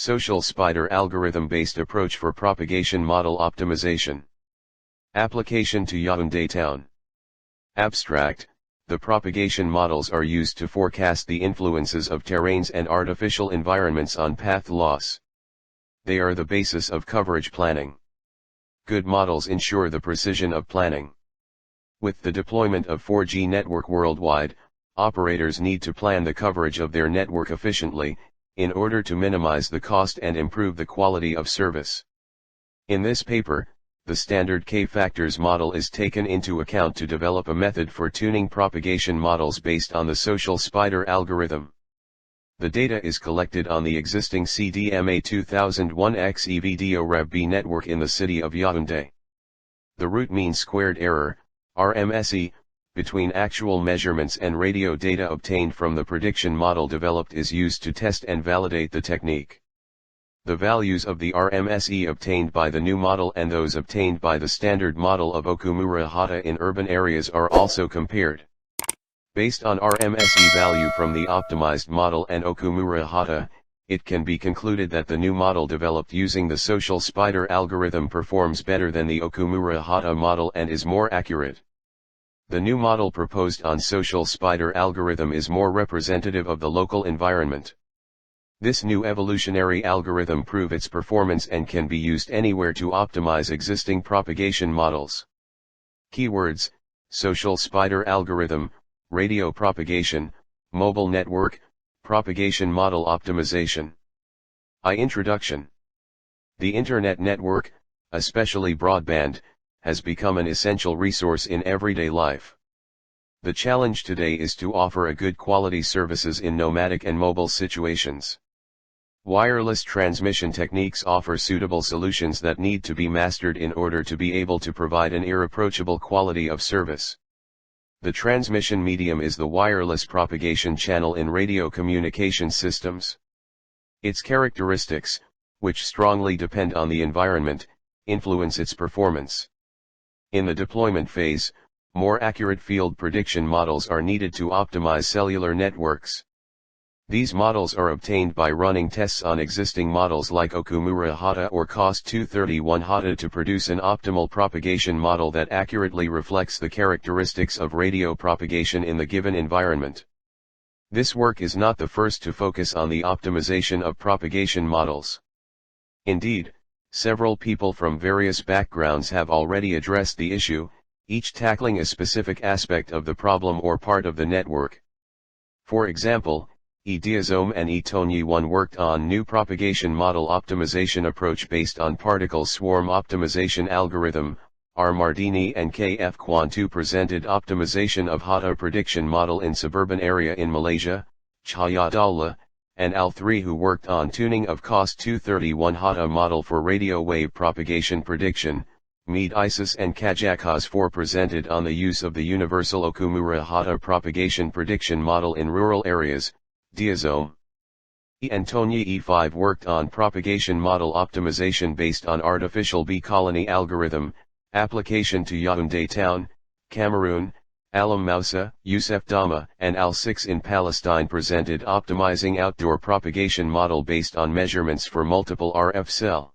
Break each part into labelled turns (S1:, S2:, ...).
S1: Social spider algorithm-based approach for propagation model optimization. Application to Yaounde town. Abstract. The propagation models are used to forecast the influences of terrains and artificial environments on path loss. They are the basis of coverage planning. Good models ensure the precision of planning. With the deployment of 4G network worldwide, operators need to plan the coverage of their network efficiently, in order to minimize the cost and improve the quality of service. In this paper, the standard K-factors model is taken into account to develop a method for tuning propagation models based on the social spider algorithm. The data is collected on the existing CDMA 2001X Feudjio REB network in the city of Yaounde. The root mean squared error, RMSE, between actual measurements and radio data obtained from the prediction model developed is used to test and validate the technique. The values of the RMSE obtained by the new model and those obtained by the standard model of OKUMURA HATA in urban areas are also compared. Based on RMSE value from the optimized model and OKUMURA HATA, it can be concluded that the new model developed using the social spider algorithm performs better than the OKUMURA HATA model and is more accurate. The new model proposed on social spider algorithm is more representative of the local environment. This new evolutionary algorithm proves its performance and can be used anywhere to optimize existing propagation models. Keywords: social spider algorithm, radio propagation, mobile network, propagation model optimization. Introduction. The Internet network, especially broadband, has become an essential resource in everyday life. The challenge today is to offer a good quality services in nomadic and mobile situations. Wireless transmission techniques offer suitable solutions that need to be mastered in order to be able to provide an irreproachable quality of service. The transmission medium is the wireless propagation channel in radio communication systems. Its characteristics, which strongly depend on the environment, influence its performance. In the deployment phase, more accurate field prediction models are needed to optimize cellular networks. These models are obtained by running tests on existing models like OKUMURA HATA or COS231 HATA to produce an optimal propagation model that accurately reflects the characteristics of radio propagation in the given environment. This work is not the first to focus on the optimization of propagation models. Indeed, several people from various backgrounds have already addressed the issue, each tackling a specific aspect of the problem or part of the network. For example, Deussom and Tonye worked on new propagation model optimization approach based on particle swarm optimization algorithm. R. Mardini and K.F. Koagne presented optimization of HATA prediction model in suburban area in Malaysia, Chayadalla, and Al3 who worked on tuning of COS231 HATA model for radio wave propagation prediction. Mead Isis and Kajakhaz 4 presented on the use of the universal OKUMURA HATA propagation prediction model in rural areas. Deussom and Tonye E5 worked on propagation model optimization based on artificial bee colony algorithm. Application to Yaounde town, Cameroon. Alam Moussa, Youssef Dama, and Al6 in Palestine presented optimizing outdoor propagation model based on measurements for multiple RF cell.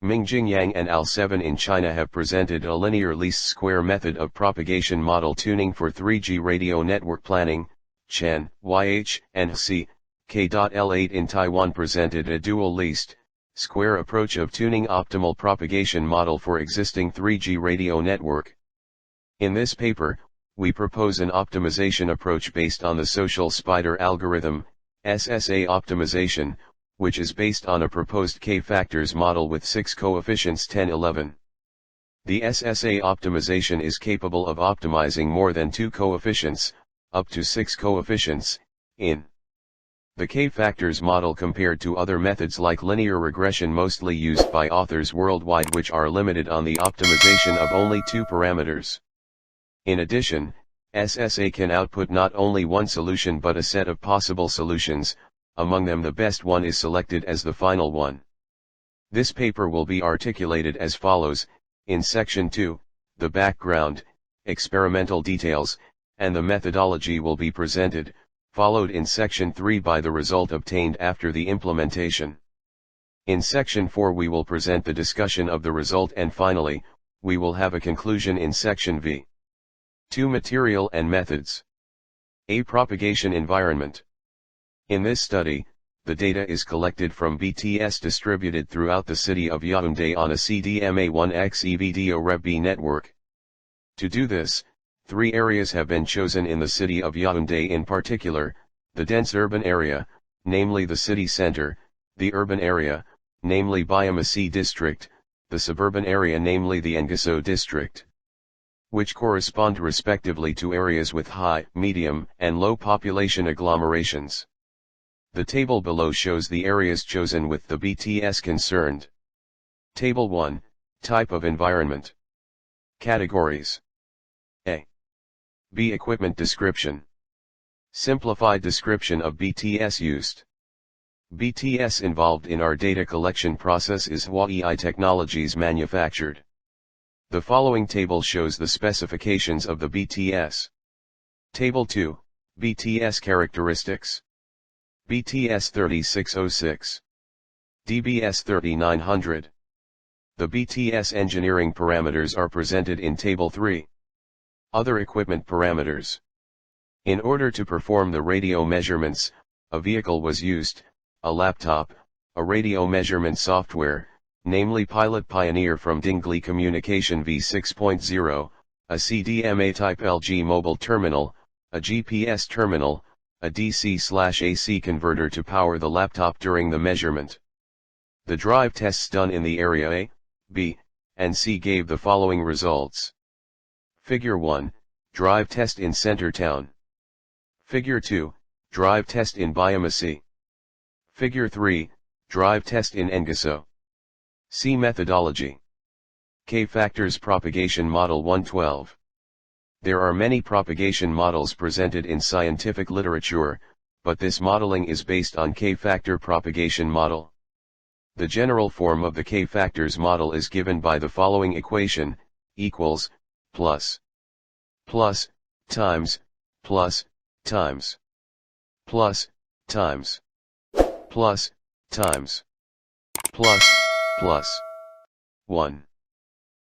S1: Mingjing Yang and Al7 in China have presented a linear least square method of propagation model tuning for 3G radio network planning. Chen, YH, and C. K.L8 in Taiwan presented a dual least square approach of tuning optimal propagation model for existing 3G radio network. In this paper, we propose an optimization approach based on the social spider algorithm, SSA optimization, which is based on a proposed K-factors model with 6 coefficients 10-11. The SSA optimization is capable of optimizing more than 2 coefficients, up to 6 coefficients, in the K-factors model compared to other methods like linear regression mostly used by authors worldwide which are limited on the optimization of only 2 parameters. In addition, SSA can output not only one solution but a set of possible solutions, among them the best one is selected as the final one. This paper will be articulated as follows: in section 2, the background, experimental details, and the methodology will be presented, followed in section 3 by the result obtained after the implementation. In section 4 we will present the discussion of the result, and finally, we will have a conclusion in section V. 2. Material and methods. A. Propagation environment. In this study, the data is collected from BTS distributed throughout the city of Yaounde on a CDMA1X Feudjio network. To do this, 3 areas have been chosen in the city of Yaounde, in particular, the dense urban area, namely the city center, the urban area, namely RMSE district, the suburban area, namely the Engasso district, which correspond respectively to areas with high, medium, and low population agglomerations. The table below shows the areas chosen with the BTS concerned. Table 1, Type of environment. Categories. A. B. Equipment description. Simplified description of BTS used. BTS involved in our data collection process is YaoundÄ technologies manufactured. The following table shows the specifications of the BTS. Table 2, BTS characteristics. BTS 3606. DBS 3900. The BTS engineering parameters are presented in Table 3. Other equipment parameters. In order to perform the radio measurements, a vehicle was used, a laptop, a radio measurement software, namely Pilot Pioneer from Dingley Communication v6.0, a CDMA type LG mobile terminal, a GPS terminal, a DC/AC converter to power the laptop during the measurement. The drive tests done in the area A, B, and C gave the following results. Figure 1, drive test in Center Town. Figure 2, drive test in RMSE. Figure 3, drive test in Engasso. C. Methodology. K. Factors Propagation Model 112. There are many propagation models presented in scientific literature, but this modeling is based on K-factor propagation model. The general form of the K-factors model is given by the following equation, equals, plus, times, times, times, times, plus, 1.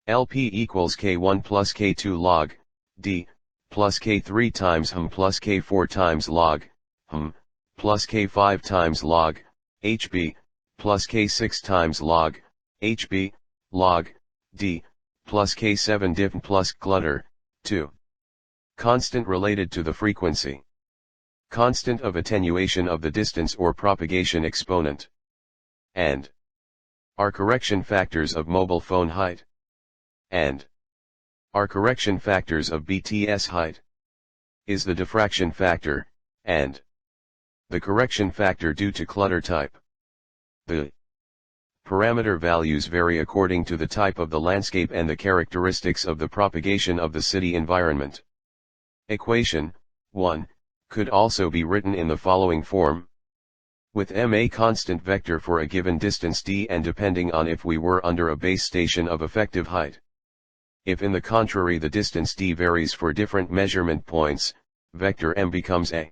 S1: LP equals K1 plus K2 log, D, plus K3 times HM plus K4 times log, HM, plus K5 times log, HB, plus K6 times log, HB, log, D, plus K7 diff plus clutter, 2. Constant related to the frequency. Constant of attenuation of the distance or propagation exponent. And are correction factors of mobile phone height. And are correction factors of BTS height. Is the diffraction factor, and the correction factor due to clutter type. The parameter values vary according to the type of the landscape and the characteristics of the propagation of the city environment. Equation 1 could also be written in the following form. With m a constant vector for a given distance d, and depending on if we were under a base station of effective height. If in the contrary the distance d varies for different measurement points, vector m becomes a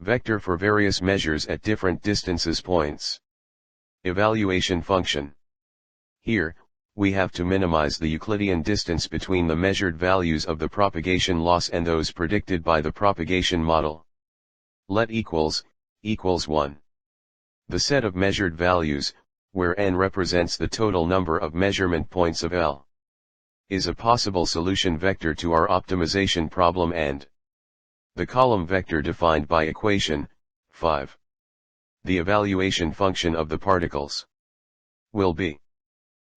S1: vector for various measures at different distances points. Evaluation function. Here, we have to minimize the Euclidean distance between the measured values of the propagation loss and those predicted by the propagation model. Let equals 1. The set of measured values, where n represents the total number of measurement points of L, is a possible solution vector to our optimization problem, and the column vector defined by equation 5. The evaluation function of the particles will be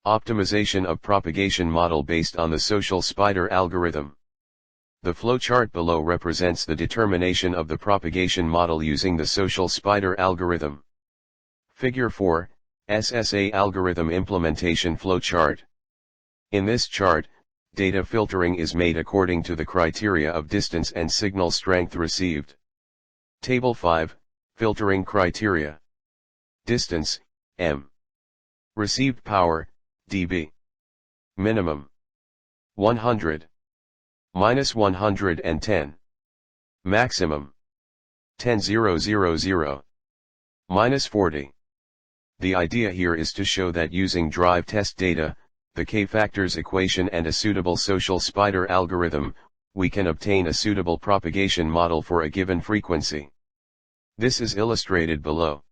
S1: optimization of propagation model based on the social spider algorithm. The flowchart below represents the determination of the propagation model using the social spider algorithm. Figure 4, SSA algorithm implementation flowchart. In this chart, data filtering is made according to the criteria of distance and signal strength received. Table 5, filtering criteria. Distance, m. Received power, dB. Minimum 100. Minus 110. Maximum 10,000. Minus 40. The idea here is to show that using drive test data, the k-factors equation and a suitable social spider algorithm, we can obtain a suitable propagation model for a given frequency. This is illustrated below.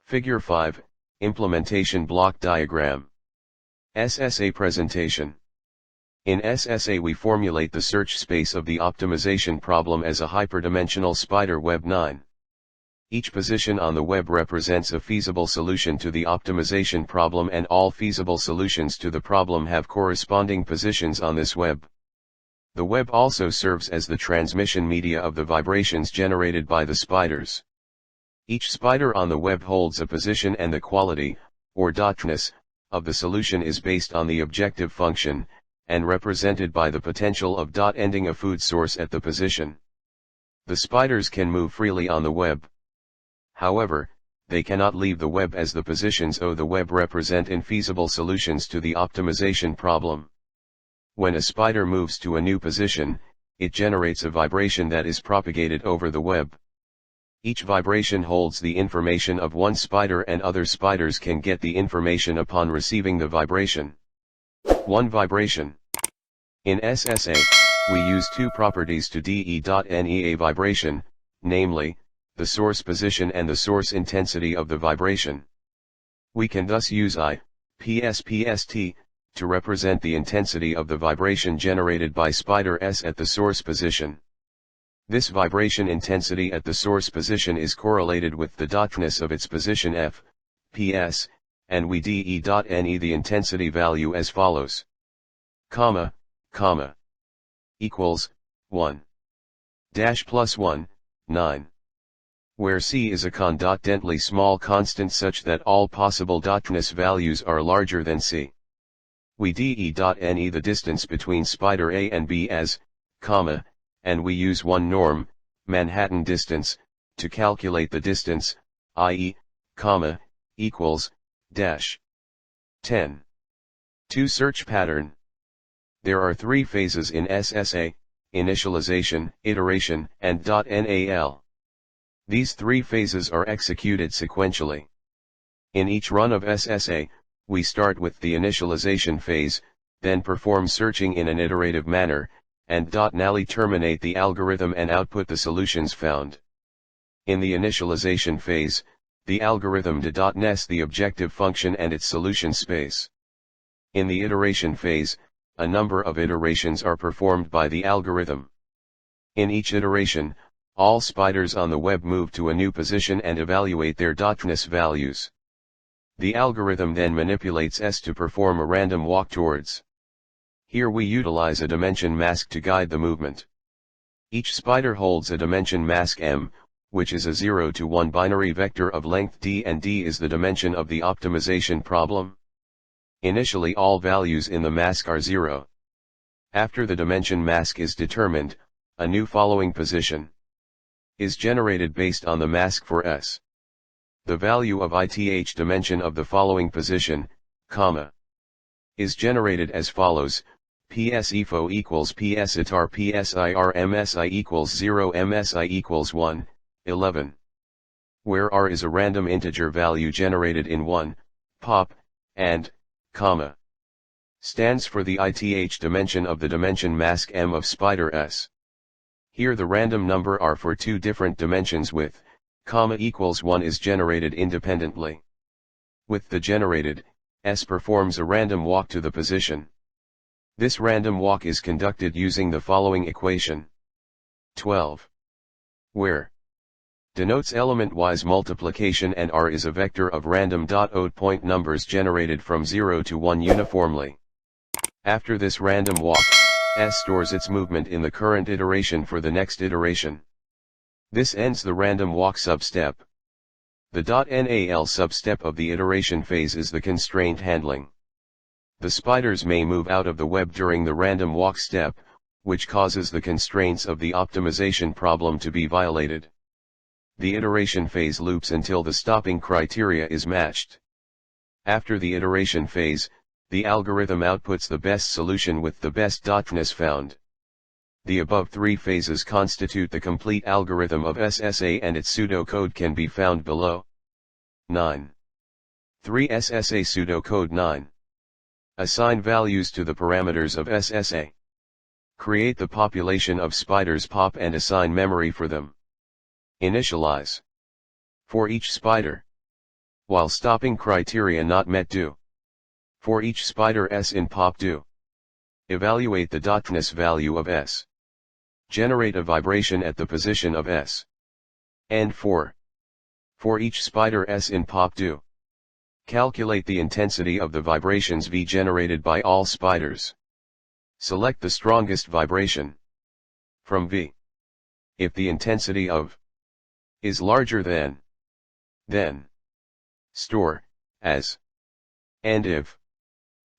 S1: Figure 5, Implementation Block Diagram. SSA Presentation. In SSA we formulate the search space of the optimization problem as a hyperdimensional spider web 9. Each position on the web represents a feasible solution to the optimization problem, and all feasible solutions to the problem have corresponding positions on this web. The web also serves as the transmission media of the vibrations generated by the spiders. Each spider on the web holds a position, and the quality, or dotness, of the solution is based on the objective function, and represented by the potential of dot ending a food source at the position. The spiders can move freely on the web. However, they cannot leave the web, as the positions of the web represent infeasible solutions to the optimization problem. When a spider moves to a new position, it generates a vibration that is propagated over the web. Each vibration holds the information of one spider, and other spiders can get the information upon receiving the vibration. One vibration. In SSA, we use two properties to de.ne a vibration, namely, the source position and the source intensity of the vibration. We can thus use I(PSPST) to represent the intensity of the vibration generated by spider S at the source position. This vibration intensity at the source position is correlated with the dotness of its position F, PS, and we de.ne the intensity value as follows. Equals, 1. Dash plus 1, 9. Where C is a condently small constant such that all possible dotness values are larger than C. We de.ne the distance between spider A and B as, and we use one norm, Manhattan distance, to calculate the distance, i.e., equals, dash. 10. 2 Search pattern. There are 3 phases in SSA, initialization, iteration, and .NAL. These 3 phases are executed sequentially. In each run of SSA, we start with the initialization phase, then perform searching in an iterative manner, and .NAL terminate the algorithm and output the solutions found. In the initialization phase, the algorithm .NES the objective function and its solution space. In the iteration phase, a number of iterations are performed by the algorithm. In each iteration, all spiders on the web move to a new position and evaluate their dotness values. The algorithm then manipulates S to perform a random walk towards. Here we utilize a dimension mask to guide the movement. Each spider holds a dimension mask M, which is a 0 to 1 binary vector of length d, and d is the dimension of the optimization problem. Initially all values in the mask are 0. After the dimension mask is determined, a new following position is generated based on the mask for S. The value of ith dimension of the following position, is generated as follows: PSIFO equals PSITAR PSI RMSI equals 0 MSI equals 1, 11. Where R is a random integer value generated in 1, pop, and, stands for the ith dimension of the dimension mask M of spider S. Here the random number R for 2 different dimensions with, equals 1 is generated independently. With the generated, S performs a random walk to the position. This random walk is conducted using the following equation. 12. Where denotes element-wise multiplication and R is a vector of random .odd point numbers generated from 0 to 1 uniformly. After this random walk, S stores its movement in the current iteration for the next iteration. This ends the random walk substep. The .NAL substep of the iteration phase is the constraint handling. The spiders may move out of the web during the random walk step, which causes the constraints of the optimization problem to be violated. The iteration phase loops until the stopping criteria is matched. After the iteration phase, the algorithm outputs the best solution with the best dotness found. The above 3 phases constitute the complete algorithm of SSA, and its pseudocode can be found below. 9. 3. SSA pseudocode 9. Assign values to the parameters of SSA. Create the population of spiders pop and assign memory for them. Initialize. For each spider. While stopping criteria not met do. For each spider S in pop do. Evaluate the dotness value of S. Generate a vibration at the position of S. And 4. For each spider S in pop do. Calculate the intensity of the vibrations V generated by all spiders. Select the strongest vibration from V. If the intensity of is larger than, then store as, and if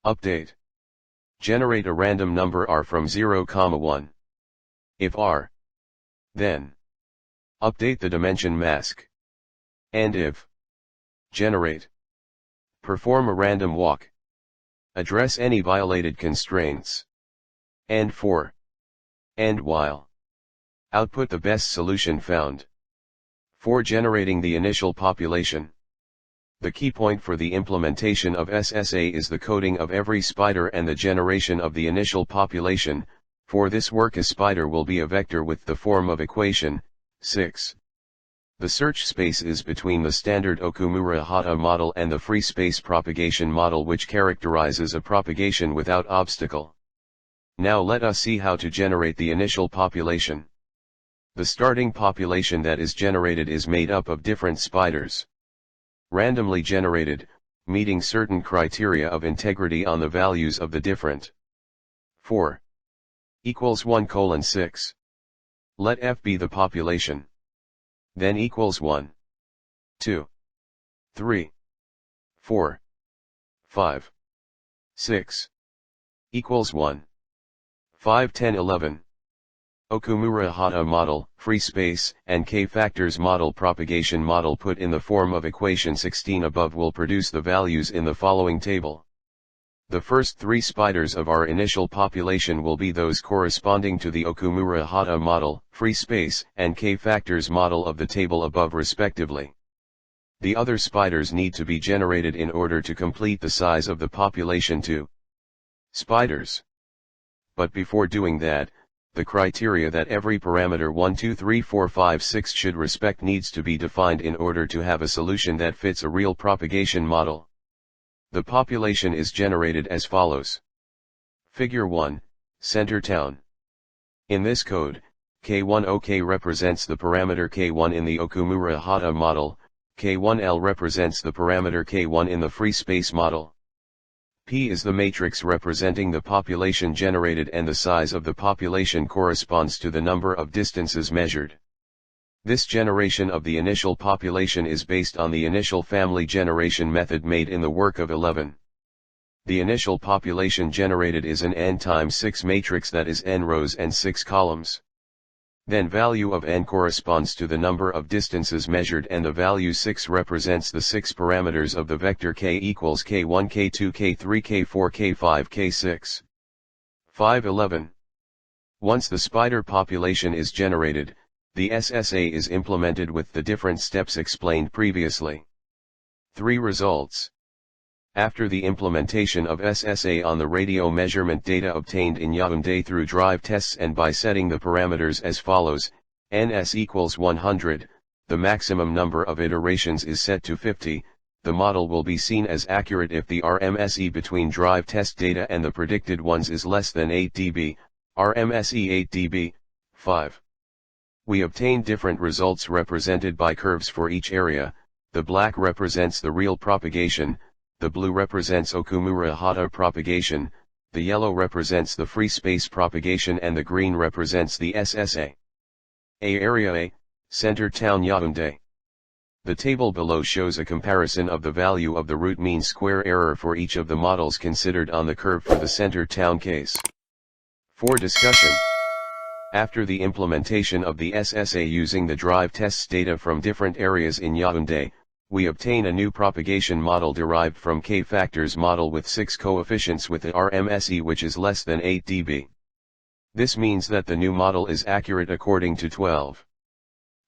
S1: update. Generate a random number R from 0, 1. If R, then update the dimension mask. And if generate, perform a random walk. Address any violated constraints. And 4. And while output the best solution found. For generating the initial population. The key point for the implementation of SSA is the coding of every spider and the generation of the initial population. For this work a spider will be a vector with the form of equation 6. The search space is between the standard OKUMURA HATA model and the free space propagation model, which characterizes a propagation without obstacle. Now let us see how to generate the initial population. The starting population that is generated is made up of different spiders. Randomly generated, meeting certain criteria of integrity on the values of the different. 4. Equals 1 : 6. Let F be the population. Then equals 1, 2, 3, 4, 5, 6. Equals 1, 5, 10, 11. OKUMURA HATA model, free space, and K-factors model propagation model put in the form of equation 16 above will produce the values in the following table. The first 3 spiders of our initial population will be those corresponding to the OKUMURA HATA model, free space, and K-factors model of the table above respectively. The other spiders need to be generated in order to complete the size of the population to spiders. But before doing that, the criteria that every parameter 1, 2, 3, 4, 5, 6 should respect needs to be defined in order to have a solution that fits a real propagation model. The population is generated as follows. Figure 1, Center Town. In this code, K1OK represents the parameter K1 in the OKUMURA HATA model, K1L represents the parameter K1 in the free space model. P is the matrix representing the population generated, and the size of the population corresponds to the number of distances measured. This generation of the initial population is based on the initial family generation method made in the work of 11. The initial population generated is an n times 6 matrix that is n rows and 6 columns. Then value of n corresponds to the number of distances measured, and the value 6 represents the 6 parameters of the vector k equals k1, k2, k3, k4, k5, k6. 5, 11. Once the spider population is generated, the SSA is implemented with the different steps explained previously. 3 results. After the implementation of SSA on the radio measurement data obtained in Yaounde through drive tests and by setting the parameters as follows, ns equals 100, the maximum number of iterations is set to 50, the model will be seen as accurate if the RMSE between drive test data and the predicted ones is less than 8 dB, RMSE 8 dB, 5. We obtain different results represented by curves for each area. The black represents the real propagation, the blue represents OKUMURA HATA propagation, the yellow represents the free space propagation, and the green represents the SSA. Area A, Center Town Yaounde. The table below shows a comparison of the value of the root mean square error for each of the models considered on the curve for the Center Town case. For discussion. After the implementation of the SSA using the drive tests data from different areas in Yaounde, we obtain a new propagation model derived from K-factors model with 6 coefficients with a RMSE which is less than 8 dB. This means that the new model is accurate according to 12.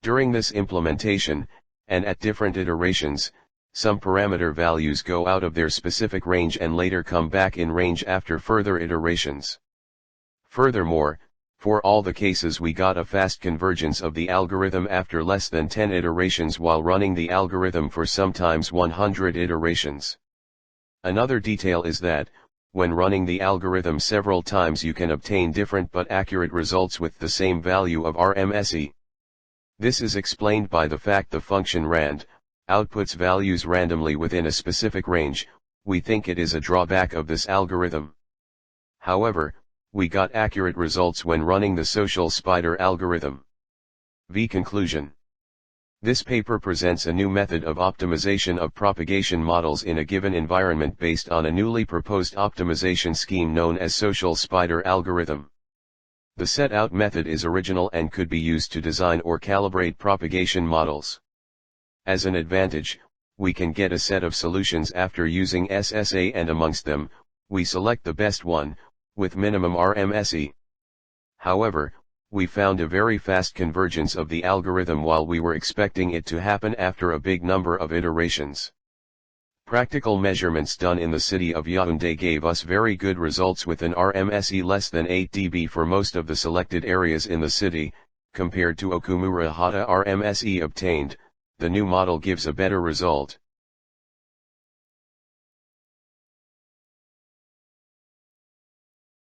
S1: During this implementation, and at different iterations, some parameter values go out of their specific range and later come back in range after further iterations. Furthermore, for all the cases we got a fast convergence of the algorithm after less than 10 iterations while running the algorithm for sometimes 100 iterations. Another detail is that, when running the algorithm several times you can obtain different but accurate results with the same value of RMSE. This is explained by the fact the function rand outputs values randomly within a specific range. We think it is a drawback of this algorithm. However, we got accurate results when running the social spider algorithm. Conclusion. This paper presents a new method of optimization of propagation models in a given environment based on a newly proposed optimization scheme known as social spider algorithm. The set out method is original and could be used to design or calibrate propagation models. As an advantage, we can get a set of solutions after using SSA, and amongst them, we select the best one, with minimum RMSE. However, we found a very fast convergence of the algorithm while we were expecting it to happen after a big number of iterations. Practical measurements done in the city of Yaounde gave us very good results with an RMSE less than 8 dB for most of the selected areas in the city. Compared to OKUMURA HATA RMSE obtained, the new model gives a better result.